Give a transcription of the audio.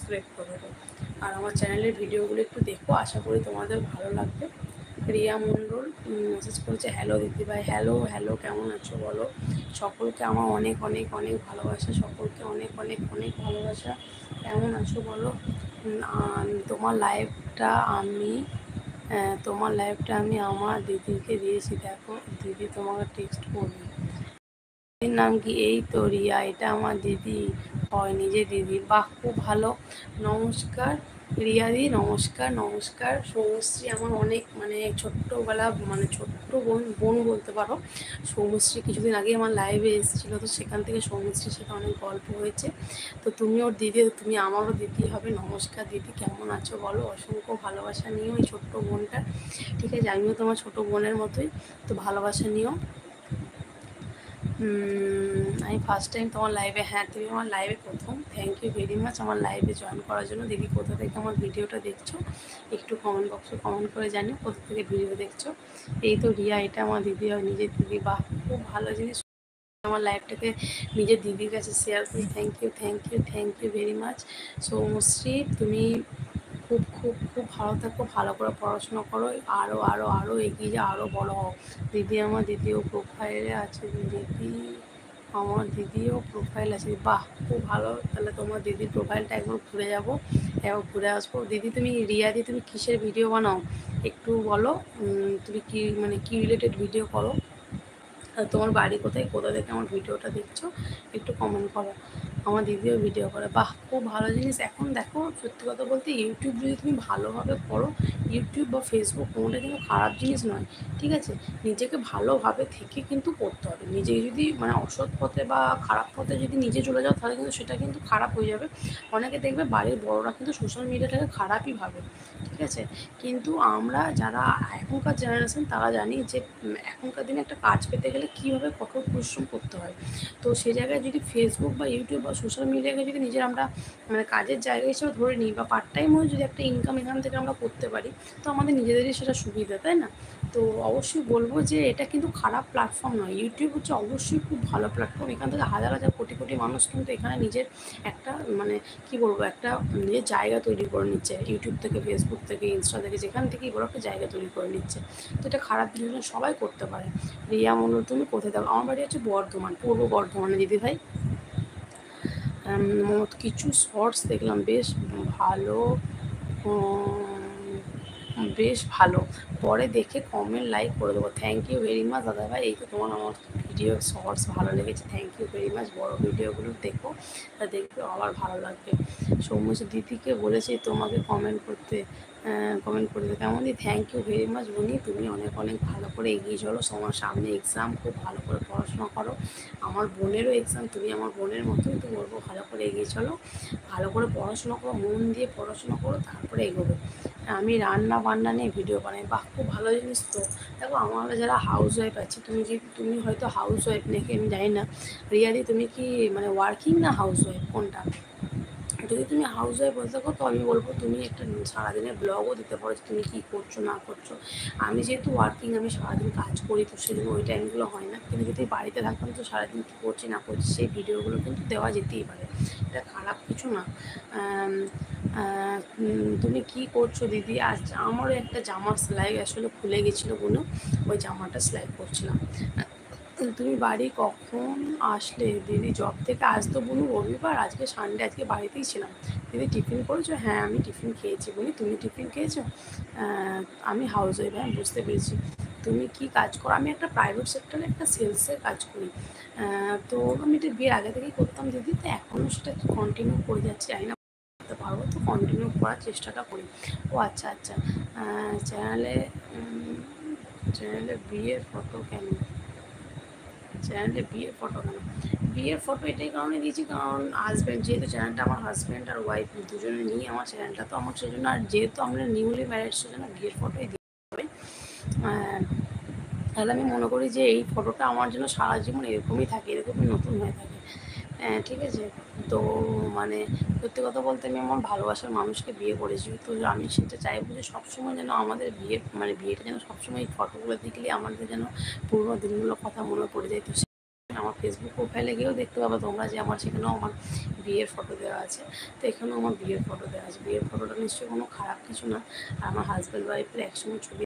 Subscribe করে দেবো। আর আমার চ্যানেলের ভিডিওগুলো একটু দেখো, আশা করি তোমাদের ভালো লাগবে। রিয়া মণ্ডল মেসেজ করেছে, হ্যালো দিদিভাই। হ্যালো হ্যালো, কেমন আছো বলো? সকলকে আমার অনেক অনেক অনেক ভালোবাসা, সকলকে অনেক অনেক অনেক ভালোবাসা। কেমন আছো বলো? তোমার লাইভটা আমি আমার দিদিকে দিয়েছি, দেখো দিদি তোমাকে টেক্সট করবে। দিদির নাম কি? এই তো রিয়া, এটা আমার দিদি হয়, নিজে দিদি। বাহ, খুব ভালো। নমস্কার রিয়াদি, নমস্কার নমস্কার। সৌমশ্রী আমার অনেক ছোট্টবেলা, ছোট্ট বোন বোন বলতে পারো। সৌমশ্রী কিছুদিন আগে আমার লাইভে এসেছিলো, তো সেখান থেকে সৌমশ্রীর সাথে অনেক গল্প হয়েছে। তো তুমি ওর দিদি, তুমি আমারও দিদি হবে। নমস্কার দিদি, কেমন আছো বলো? অসংখ্য ভালোবাসা নিও এই ছোট্ট বোনটা, ঠিক আছে? আমিও তোমার ছোট বোনের মতোই, তো ভালোবাসা নিও। আমি ফার্স্ট টাইম তোমার লাইভে। হ্যাঁ, তুমি আমার লাইভে প্রথম। থ্যাংক ইউ ভেরি মাচ আমার লাইভে জয়েন করার জন্য। দিদি, কোথা থেকে আমার ভিডিওটা দেখছো একটু কমেন্ট বক্সে কমেন্ট করে জানিও কোথা থেকে ভিডিও দেখছো। এই তো রিয়া, এটা আমার দিদি হয়, নিজের দিদি। বাহ, খুব ভালো জিনিস। আমার লাইভটাকে নিজের দিদির কাছে শেয়ার করি। Thank you thank you thank you very much. Soumashree, তুমি খুব খুব খুব ভালো থাকো, ভালো করে পড়াশোনা করো, আরও আরও আরও এগিয়ে যাও, আরও বড় হও। দিদি, আমার দিদিও প্রোফাইলে আছে। দিদিও প্রোফাইল আছে। বাহ, খুব ভালো। তাহলে তোমার দিদির প্রোফাইলটা একবার ঘুরে যাবো, একবার ঘুরে আসবো। দিদি, তুমি রিয়াদি, তুমি কিসের ভিডিও বানাও একটু বলো? তুমি কি রিলেটেড ভিডিও করো? আর তোমার বাড়ি কোথায়, কোথা থেকে আমার ভিডিওটা দেখছো একটু কমেন্ট করো। আমার দিদিও ভিডিও করে। বাহ, খুব ভালো জিনিস। এখন দেখো, সত্যি কথা বলতে ইউটিউব যদি তুমি ভালোভাবে করো, ইউটিউব বা ফেসবুক কোনোটা কিন্তু খারাপ জিনিস নয়, ঠিক আছে? নিজেকে ভালোভাবে থেকে কিন্তু করতে হবে। নিজে যদি অসৎ পথে বা খারাপ পথে যদি নিজে চলে যাও, তাহলে কিন্তু সেটা কিন্তু খারাপ হয়ে যাবে। অনেকে দেখবে বাড়ির বড়রা কিন্তু সোশ্যাল মিডিয়াটাকে খারাপই ভাবে, ঠিক আছে? কিন্তু আমরা যারা এখনকার জেনারেশন, তারা জানি যে এখনকার দিনে একটা কাজ পেতে গেলে কীভাবে কঠোর পরিশ্রম করতে হয়। তো সেই জায়গায় যদি ফেসবুক বা ইউটিউব বা সোশ্যাল মিডিয়াকে যদি নিজের আমরা কাজের জায়গা হিসেবে ধরে নিই, বা পার্ট টাইমও যদি একটা ইনকাম এখান থেকে আমরা করতে পারি, তো আমাদের নিজেদেরই সেটা সুবিধা, তাই না? তো অবশ্যই বলবো যে এটা কিন্তু খারাপ প্ল্যাটফর্ম নয়। ইউটিউব হচ্ছে অবশ্যই খুব ভালো প্ল্যাটফর্ম। এখান থেকে হাজার হাজার কোটি কোটি মানুষ কিন্তু এখানে নিজের একটা একটা নিজের জায়গা তৈরি করে নিচ্ছে। ইউটিউব থেকে, ফেসবুক থেকে, ইনস্টা থেকে, যেখান থেকেই বড় একটা জায়গা তৈরি করে নিচ্ছে। তো এটা খারাপ জিনিস না, সবাই করতে পারে। রিয়া মণ্ডল, তুমি কোথায় থাকো? আমার বাড়ি হচ্ছে বর্ধমান, পূর্ব বর্ধমানে দিদিভাই। কিছু শর্টস দেখলাম, ভালো বেশ ভালো। পরে দেখে কমেন্ট লাইক করে দেবো। থ্যাংক ইউ ভেরি মাচ দাদাভাই। এই তো তোমার আমার ভিডিও শর্টস ভালো লেগেছে, থ্যাংক ইউ ভেরি মাচ। বড় ভিডিওগুলো দেখো, তা দেখবে আবার ভালো লাগবে। সৌম্যশ্রী দিদিকে বলেছি তোমাকে কমেন্ট করতে কেমন দিই? থ্যাংক ইউ ভেরি মাচ বনি, তুমি অনেক অনেক ভালো করে এগিয়ে চলো। তোমার সামনে এক্সাম, খুব ভালো করে পড়াশোনা করো। আমার বোনেরও এক্সাম, তুমি আমার বোনের মতোই, তো বলবো ভালো করে এগিয়ে চলো, ভালো করে পড়াশোনা করো, মন দিয়ে পড়াশোনা করো, তারপরে এগোবে। আমি রান্না বান্না নিয়ে ভিডিও বানাই। বাহ, খুব ভালো জিনিস তো। দেখো, আমরা যারা হাউস ওয়াইফ আছি, তুমি হয়তো হাউস ওয়াইফ নাকি আমি জানি না। রিয়াদি, তুমি কি ওয়ার্কিং না হাউস ওয়াইফ, কোনটা? যদি তুমি হাউস ওয়াইফ বলতে থাকো, তো আমি বলবো তুমি একটা সারাদিনের ব্লগও দিতে পারো যে তুমি কী করছো না করছো। আমি যেহেতু ওয়ার্কিং, আমি সারাদিন কাজ করি, তো সেজন্য ওই টাইমগুলো হয় না। কিন্তু যদি বাড়িতে থাকতাম, তো সারাদিন কী করছি না করছি সেই ভিডিওগুলো কিন্তু দেওয়া যেতেই পারে, এটা খারাপ কিছু না। তুমি কি করছো দিদি? আজ আমারও একটা জামার সেলাই আসলে খুলে গেছিলো বোনো, ওই জামাটা সেলাই করছিলাম। তুমি বাড়ি কখন আসলে দিদি জব থেকে? আজ তো বোনো রবিবার, আজকে সানডে, আজকে বাড়িতেই ছিলাম। দিদি টিফিন করেছো? হ্যাঁ, আমি টিফিন খেয়েছি। বলি, তুমি টিফিন খেয়েছো? আমি হাউস ওয়াইফ, হ্যাঁ বুঝতে পেরেছি। তুমি কি কাজ করো? আমি একটা প্রাইভেট সেক্টরে একটা সেলসের কাজ করি। তো আমি এটা বিয়ের আগে থেকেই করতাম দিদি, তো এখনও সেটা কন্টিনিউ করে যাচ্ছি। জানি না করতে পারবো, তো কন্টিনিউ করার চেষ্টাটা করি। ও আচ্ছা আচ্ছা। চ্যানেলে চ্যানেলে বিয়ের ফটো কেন? চ্যানেলে বিয়ের ফটো কেন? বিয়ের ফটো এটাই কারণে দিয়েছি, কারণ হাজব্যান্ড, যেহেতু চ্যানেলটা আমার হাজব্যান্ড আর ওয়াইফ দুজনে নিয়ে আমার চ্যানেলটা, তো আমার সেজন্য, আর যেহেতু আমরা নিউলি ম্যারেড, সেজন্য বিয়ের ফটোই দিতে হবে। তাহলে আমি মনে করি যে এই ফটোটা আমার জন্য সারা জীবন এরকমই থাকে, এরকমই নতুন হয়ে থাকে। ঠিক আছে? তো সত্যি কথা বলতে, আমি আমার ভালোবাসার মানুষকে বিয়ে করেছি, তো আমি সেটা চাইবো যে সবসময় যেন আমাদের বিয়েটা যেন সবসময় এই ফটোগুলো দেখলে আমাদের যেন পুরোনো দিনগুলোর কথা মনে পড়ে যায়। তো আমার ফেসবুক প্রোফাইলে গিয়েও দেখতে পাবো তোমরা যে আমার সেখানেও আমার বিয়ের ফটো দেওয়া আছে। তো এখানেও আমার বিয়ের ফটো দেওয়া আছে। বিয়ের ফটোটা নিশ্চয়ই কোনো খারাপ কিছু না। আর আমার হাজব্যান্ড ওয়াইফের একসঙ্গে ছবি